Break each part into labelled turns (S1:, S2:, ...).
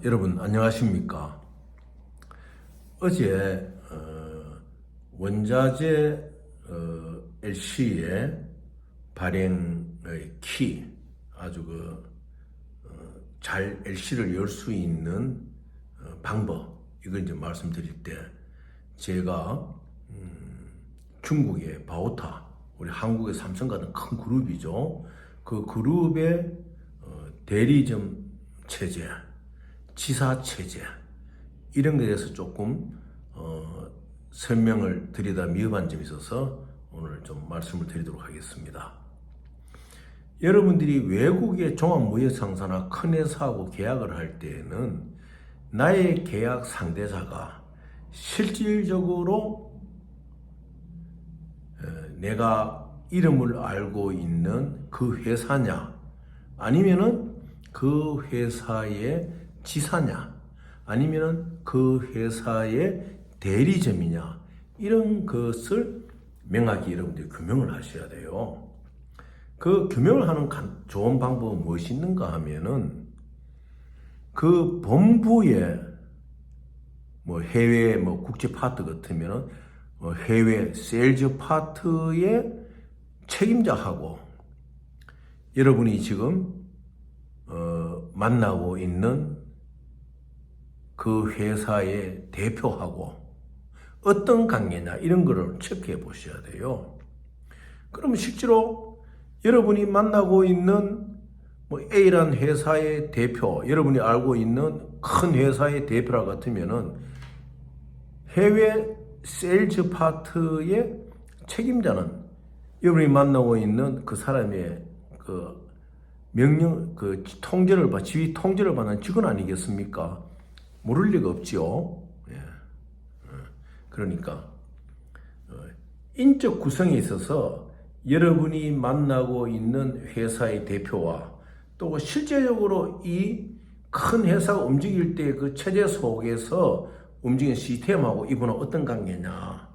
S1: 여러분 안녕하십니까? 어제 원자재 LC의 발행의 키, 아주 잘 LC를 열 수 있는 방법, 이걸 이제 말씀드릴 때 제가 중국의 바오타, 우리 한국의 삼성 같은 큰 그룹이죠. 그 그룹의 대리점 체제, 지사 체제, 이런 것에 대해서 조금 설명을 드리다 미흡한 점이 있어서 오늘 좀 말씀을 드리도록 하겠습니다. 여러분들이 외국의 종합무역상사나 큰 회사하고 계약을 할 때에는 나의 계약 상대자가 실질적으로 내가 이름을 알고 있는 그 회사냐, 아니면은 그 회사의 지사냐, 아니면은 그 회사의 대리점이냐, 이런 것을 명확히 여러분들이 규명을 하셔야 돼요. 그 규명을 하는 좋은 방법은 무엇이 있는가 하면은 그 본부의 해외 국제 파트 같으면은 해외 세일즈 파트의 책임자하고 여러분이 지금 만나고 있는 그 회사의 대표하고 어떤 관계냐, 이런 거를 체크해 보셔야 돼요. 그러면 실제로 여러분이 만나고 있는 A라는 회사의 대표, 여러분이 알고 있는 큰 회사의 대표라 같으면은 해외 세일즈 파트의 책임자는 여러분이 만나고 있는 그 사람의 지휘 통제를 받는 직원 아니겠습니까? 모를 리가 없지요. 예. 그러니까 인적 구성에 있어서 여러분이 만나고 있는 회사의 대표와 또 실제적으로 이 큰 회사가 움직일 때 그 체제 속에서 움직이는 시스템하고 이분은 어떤 관계냐,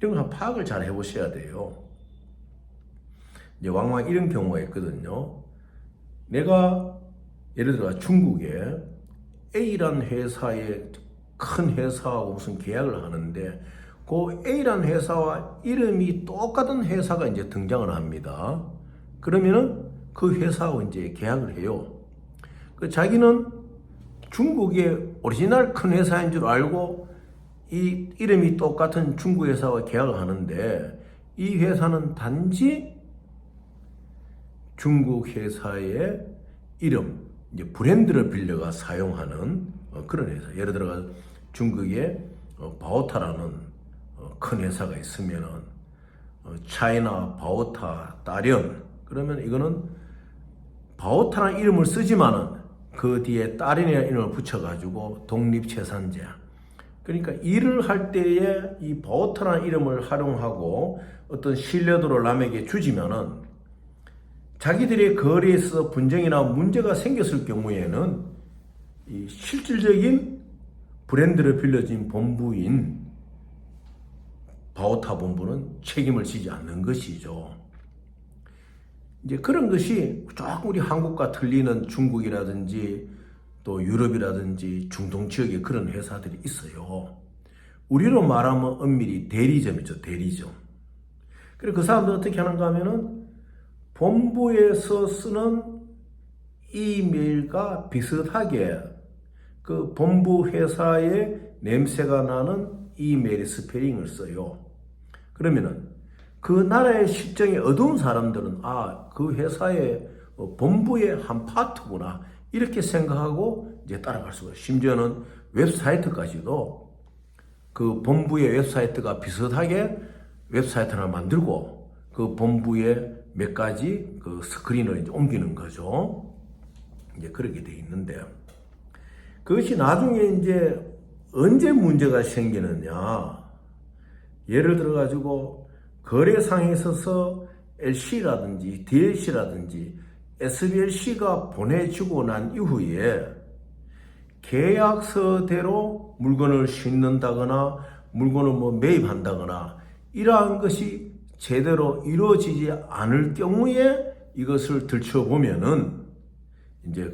S1: 이런 걸 파악을 잘 해보셔야 돼요. 이제 왕왕 이런 경우가 있거든요. 내가 예를 들어 중국에 A라는 회사의 큰 회사하고 무슨 계약을 하는데 그 A라는 회사와 이름이 똑같은 회사가 이제 등장을 합니다. 그러면은 그 회사하고 이제 계약을 해요. 자기는 중국의 오리지널 큰 회사인 줄 알고 이 이름이 똑같은 중국 회사와 계약을 하는데 이 회사는 단지 중국 회사의 이름, 이제 브랜드를 빌려가 사용하는 그런 회사. 예를 들어 중국의 바오타라는 큰 회사가 있으면은 차이나 바오타 따련, 그러면 이거는 바오타라는 이름을 쓰지만은 그 뒤에 따련이라는 이름을 붙여가지고 독립채산자. 그러니까 일을 할 때에 이 바오타라는 이름을 활용하고 어떤 신뢰도를 남에게 주지만은 자기들의 거래에서 분쟁이나 문제가 생겼을 경우에는 이 실질적인 브랜드를 빌려진 본부인 바오타 본부는 책임을 지지 않는 것이죠. 이제 그런 것이 조금 우리 한국과 틀리는 중국이라든지 또 유럽이라든지 중동 지역에 그런 회사들이 있어요. 우리로 말하면 엄밀히 대리점이죠, 대리점. 그래서 그 사람들 어떻게 하는가 하면은 본부에서 쓰는 이메일과 비슷하게 그 본부 회사의 냄새가 나는 이메일 스페링을 써요. 그러면은 그 나라의 실정이 어두운 사람들은 그 회사의 본부의 한 파트구나, 이렇게 생각하고 이제 따라갈 수가 있어요. 심지어는 웹사이트까지도 그 본부의 웹사이트가 비슷하게 웹사이트를 만들고 그 본부의 몇 가지 그 스크린을 이제 옮기는 거죠. 이제 그렇게 돼 있는데 그것이 나중에 이제 언제 문제가 생기느냐. 예를 들어 가지고 거래상에 있어서 LC라든지 DLC라든지 SBLC가 보내주고 난 이후에 계약서대로 물건을 싣는다거나 물건을 매입한다거나 이러한 것이 제대로 이루어지지 않을 경우에 이것을 들춰보면은 이제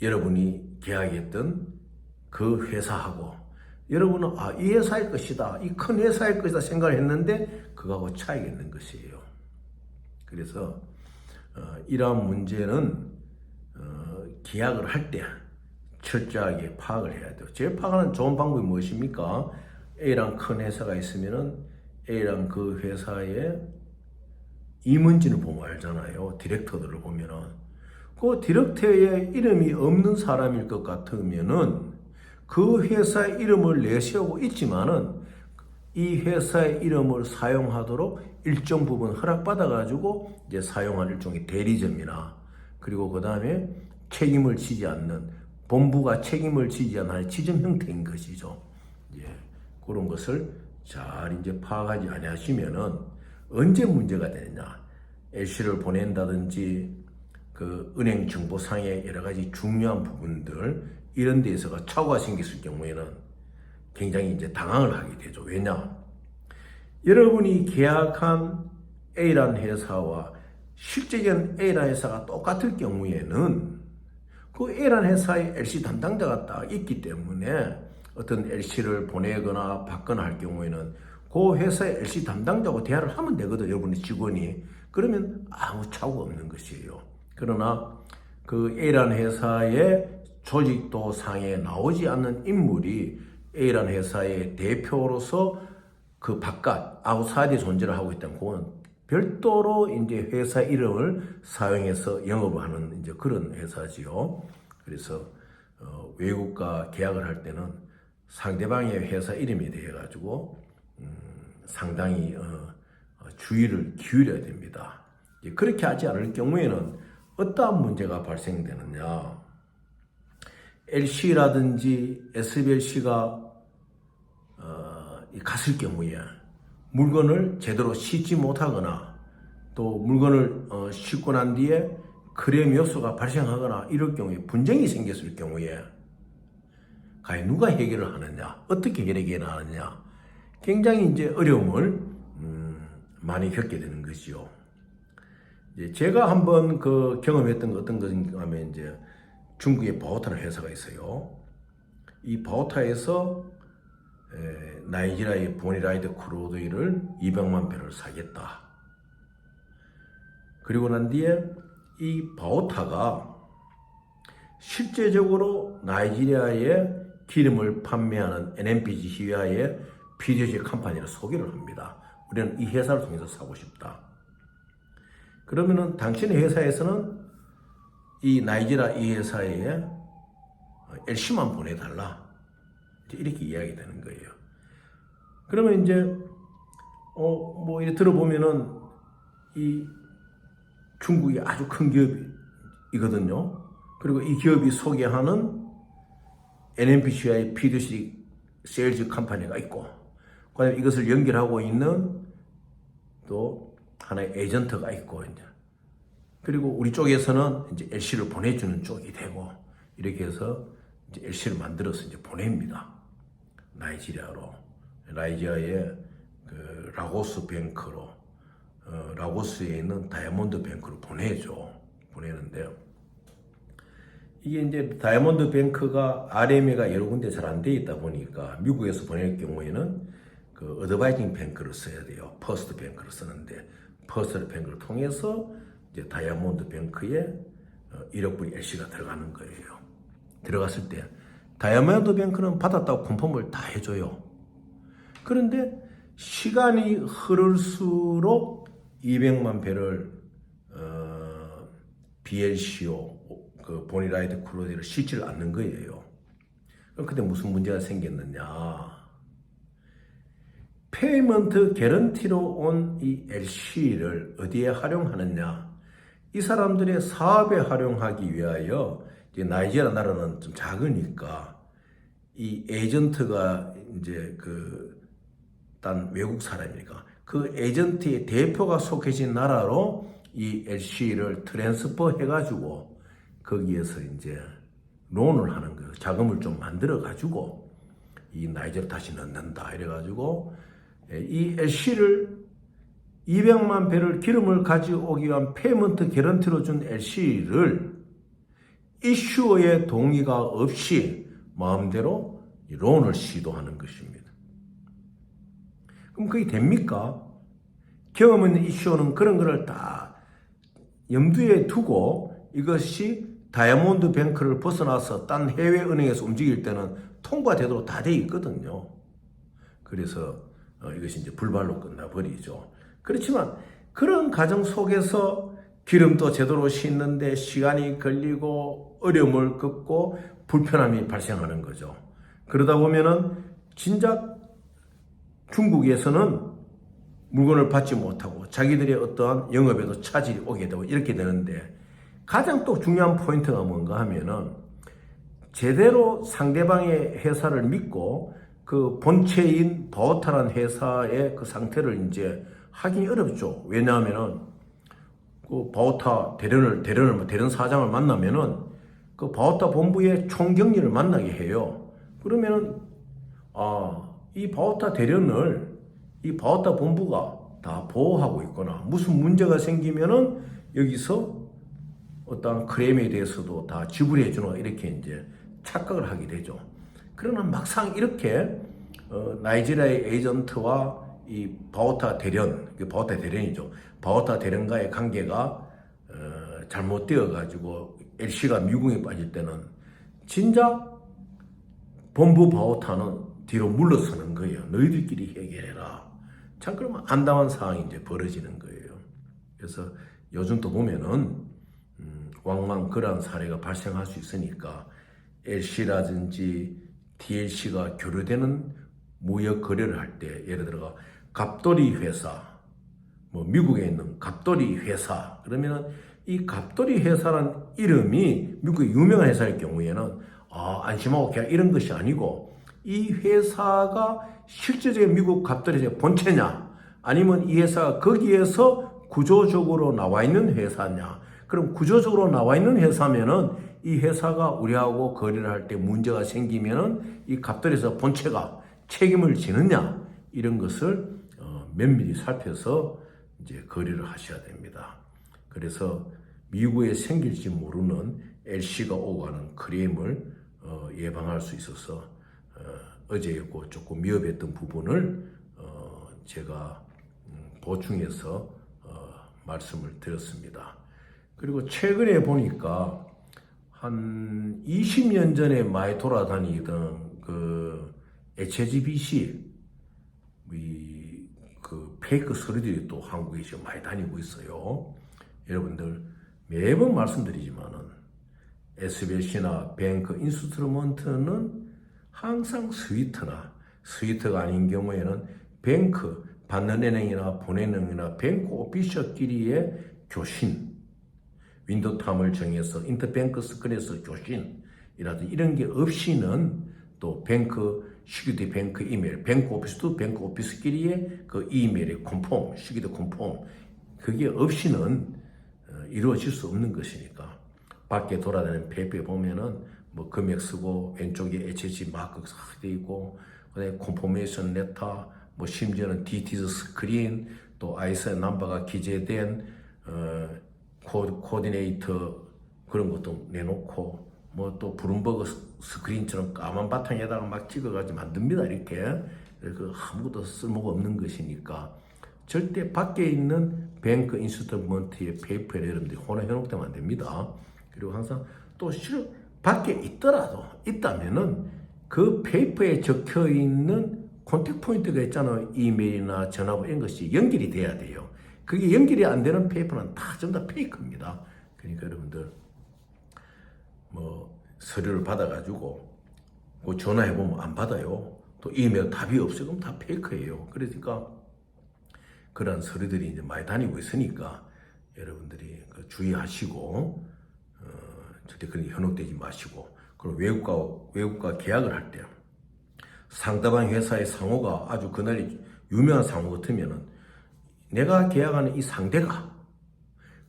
S1: 여러분이 계약했던 그 회사하고 여러분은 이 회사의 것이다, 이 큰 회사의 것이다 생각을 했는데 그거하고 차이가 있는 것이에요. 그래서 이러한 문제는 계약을 할 때 철저하게 파악을 해야 돼요. 제일 파악하는 좋은 방법이 무엇입니까? A랑 큰 회사가 있으면은 A랑 그 회사의 임원진을 보면 알잖아요. 디렉터들을 보면은. 그 디렉터의 이름이 없는 사람일 것 같으면은 그 회사의 이름을 내세우고 있지만은 이 회사의 이름을 사용하도록 일정 부분 허락받아가지고 이제 사용할 일종의 대리점이나 그리고 그 다음에 책임을 지지 않는 본부가 책임을 지지 않는 지점 형태인 것이죠. 예, 그런 것을 잘 이제 파악하지 아니하시면은 언제 문제가 되느냐? LC를 보낸다든지 그 은행 정보상의 여러 가지 중요한 부분들 이런 데에서가 착오가 생겼을 경우에는 굉장히 이제 당황을 하게 되죠. 왜냐? 여러분이 계약한 A라는 회사와 실제적인 A라는 회사가 똑같을 경우에는 그 A라는 회사의 LC 담당자가 딱 있기 때문에 어떤 LC를 보내거나 받거나 할 경우에는 그 회사의 LC 담당자하고 대화를 하면 되거든요. 여러분의 직원이. 그러면 아무 착오가 없는 것이에요. 그러나 그 A라는 회사의 조직도 상에 나오지 않는 인물이 A라는 회사의 대표로서 그 바깥 아웃사이드에 존재를 하고 있다면 그건 별도로 이제 회사 이름을 사용해서 영업을 하는 이제 그런 회사지요. 그래서 외국과 계약을 할 때는 상대방의 회사 이름에 대해 가지고 상당히 주의를 기울여야 됩니다. 그렇게 하지 않을 경우에는 어떠한 문제가 발생되느냐? LC라든지 SBLC가 갔을 경우에 물건을 제대로 싣지 못하거나 또 물건을 싣고 난 뒤에 크레임 요소가 발생하거나 이럴 경우에 분쟁이 생겼을 경우에 과연 누가 해결을 하느냐, 어떻게 해결을 하느냐, 굉장히 이제 어려움을 많이 겪게 되는 것이요. 이제 제가 한번 그 경험했던 거 어떤 것인가 하면 이제 중국의 바오타라는 회사가 있어요. 이 바오타에서 나이지리아의 보니라이드 크루드를 200만 배를 사겠다. 그리고 난 뒤에 이 바오타가 실제적으로 나이지리아에 기름을 판매하는 NNPC와의 PDC 컴퍼니를 소개를 합니다. 우리는 이 회사를 통해서 사고 싶다. 그러면은 당신의 회사에서는 이 나이지리아 이 회사에 LC만 보내달라. 이렇게 이야기 되는 거예요. 그러면 이제 뭐 이렇게 들어보면은 이 중국이 아주 큰 기업이거든요. 그리고 이 기업이 소개하는 NNPC와의 P2C 세일즈 컴퍼니가 있고, 그다음에 이것을 연결하고 있는 또 하나의 에이전트가 있고, 이제 그리고 우리 쪽에서는 이제 LC를 보내주는 쪽이 되고, 이렇게 해서 이제 LC를 만들어서 이제 보냅니다. 나이지리아로. 나이지리아의 그 라고스 뱅크로, 라고스에 있는 다이아몬드 뱅크로 보내는데요. 이게 이제 다이아몬드 뱅크가 RMA가 여러 군데 잘 안 돼 있다 보니까 미국에서 보낼 경우에는 그 어드바이징 뱅크를 써야 돼요. 퍼스트 뱅크를 쓰는데 퍼스트 뱅크를 통해서 이제 다이아몬드 뱅크에 1억 불 LC가 들어가는 거예요. 들어갔을 때 다이아몬드 뱅크는 받았다고 컨펌을 다 해줘요. 그런데 시간이 흐를수록 200만 배를 BLCO 그 보니라이드 크루드를 싣지를 않는 거예요. 그럼 그때 무슨 문제가 생겼느냐? 페이먼트 개런티로 온 이 LC를 어디에 활용하느냐? 이 사람들의 사업에 활용하기 위하여 이제 나이지리아 나라는 좀 작으니까 이 에이전트가 이제 딴 외국 사람이니까 그 에이전트의 대표가 속해진 나라로 이 LC를 트랜스퍼 해가지고 거기에서 이제 론을 하는 거예요. 자금을 좀 만들어 가지고 이 나이지를 다시 넣는다 이래가지고 이 LC를 200만 배럴 기름을 가져오기 위한 페이먼트 개런티로 준 LC를 이슈어의 동의가 없이 마음대로 론을 시도하는 것입니다. 그럼 그게 됩니까? 경험 있는 이슈어는 그런 거를 다 염두에 두고 이것이 다이아몬드 뱅크를 벗어나서 딴 해외은행에서 움직일 때는 통과되도록 다 돼 있거든요. 그래서 이것이 이제 불발로 끝나버리죠. 그렇지만 그런 과정 속에서 기름도 제대로 싣는데 시간이 걸리고 어려움을 겪고 불편함이 발생하는 거죠. 그러다 보면은 진작 중국에서는 물건을 받지 못하고 자기들의 어떠한 영업에도 차질이 오게 되고 이렇게 되는데, 가장 또 중요한 포인트가 뭔가 하면은 제대로 상대방의 회사를 믿고 그 본체인 바오타라는 회사의 그 상태를 이제 하기 어렵죠. 왜냐하면은 그 바오타 대련 사장을 만나면은 그 바오타 본부의 총경리를 만나게 해요. 그러면은 이 바오타 대련을 이 바오타 본부가 다 보호하고 있거나 무슨 문제가 생기면은 여기서 어떤 크레임에 대해서도 다 지불해 주나 이렇게 이제 착각을 하게 되죠. 그러나 막상 이렇게 나이지리아의 에이전트와 이 바오타 대련이죠. 바오타 대련과의 관계가 잘못되어 가지고 LC가 미궁에 빠질 때는 진작 본부 바오타는 뒤로 물러서는 거예요. 너희들끼리 해결해라. 참 그러면 안담한 상황이 이제 벌어지는 거예요. 그래서 요즘 또 보면은 왕왕 그러한 사례가 발생할 수 있으니까 LC라든지 DLC가 교류되는 무역 거래를 할 때, 예를 들어 갑돌이 회사, 뭐 미국에 있는 갑돌이 회사, 그러면은 이 갑돌이 회사란 이름이 미국의 유명한 회사일 경우에는 안심하고 그냥 이런 것이 아니고, 이 회사가 실제적인 미국 갑돌이 회사의 본체냐, 아니면 이 회사가 거기에서 구조적으로 나와 있는 회사냐. 그럼 구조적으로 나와 있는 회사면은 이 회사가 우리하고 거래를 할 때 문제가 생기면은 이 갑돌이 회사 본체가 책임을 지느냐, 이런 것을 면밀히 살펴서 이제 거래를 하셔야 됩니다. 그래서 미국에 생길지 모르는 LC가 오고 하는 크레임을 예방할 수 있어서 어제였고 조금 미흡했던 부분을 제가 보충해서 말씀을 드렸습니다. 그리고 최근에 보니까 한 20년 전에 많이 돌아다니던 그 HSBC 그 페이크 서류들이 또 한국에 지금 많이 다니고 있어요. 여러분들 매번 말씀드리지만은 SBC나 뱅크 인스트루먼트는 항상 스위트가 아닌 경우에는 뱅크 받는 은행이나 보내는 은행이나 뱅크 오피셜끼리의 교신, 윈도우탐을 정해서 인터뱅크 스크린에서 교신이라든지 이런 게 없이는, 또 시큐리티 뱅크 이메일, 뱅크 오피스 투 뱅크 오피스끼리의 그 이메일의 컨펌, 시큐리티 컨펌, 그게 없이는 이루어질 수 없는 것이니까, 밖에 돌아다니는 페이퍼에 보면은 뭐 금액 쓰고 왼쪽에 HH 마크 되어 있고, 그다음에 컨포메이션 레터, 뭐 심지어는 DTS 스크린, 또 ISO 넘버가 기재된 코디네이터 그런 것도 내놓고, 뭐 또 블룸버그 스크린처럼 까만 바탕에다가 막 찍어가지고 만듭니다. 이렇게. 그 아무것도 쓸모가 없는 것이니까 절대 밖에 있는 뱅크 인스트루먼트의 페이퍼에 여러분들이 혼합해놓으면 안 됩니다. 그리고 항상 또 밖에 있다면은 그 페이퍼에 적혀 있는 콘택트 포인트가 있잖아요. 이메일이나 전화번호 이런 것이 연결이 돼야 돼요. 그게 연결이 안 되는 페이퍼는 다 전부 다 페이크입니다. 그러니까 여러분들 뭐 서류를 받아가지고 뭐 전화해보면 안 받아요. 또 이메일 답이 없어요. 그럼 다 페이크예요. 그러니까 그런 서류들이 이제 많이 다니고 있으니까 여러분들이 주의하시고 절대 그런 게 현혹되지 마시고, 그리고 외국과 계약을 할 때 상대방 회사의 상호가 아주 그날이 유명한 상호 같으면은 내가 계약하는 이 상대가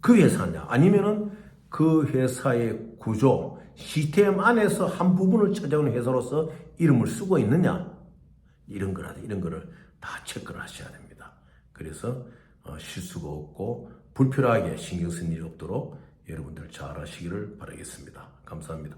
S1: 그 회사냐, 아니면은 그 회사의 구조, 시스템 안에서 한 부분을 차지하는 회사로서 이름을 쓰고 있느냐, 이런 거를 다 체크를 하셔야 됩니다. 그래서 실수가 없고 불필요하게 신경 쓸 일이 없도록 여러분들 잘 하시기를 바라겠습니다. 감사합니다.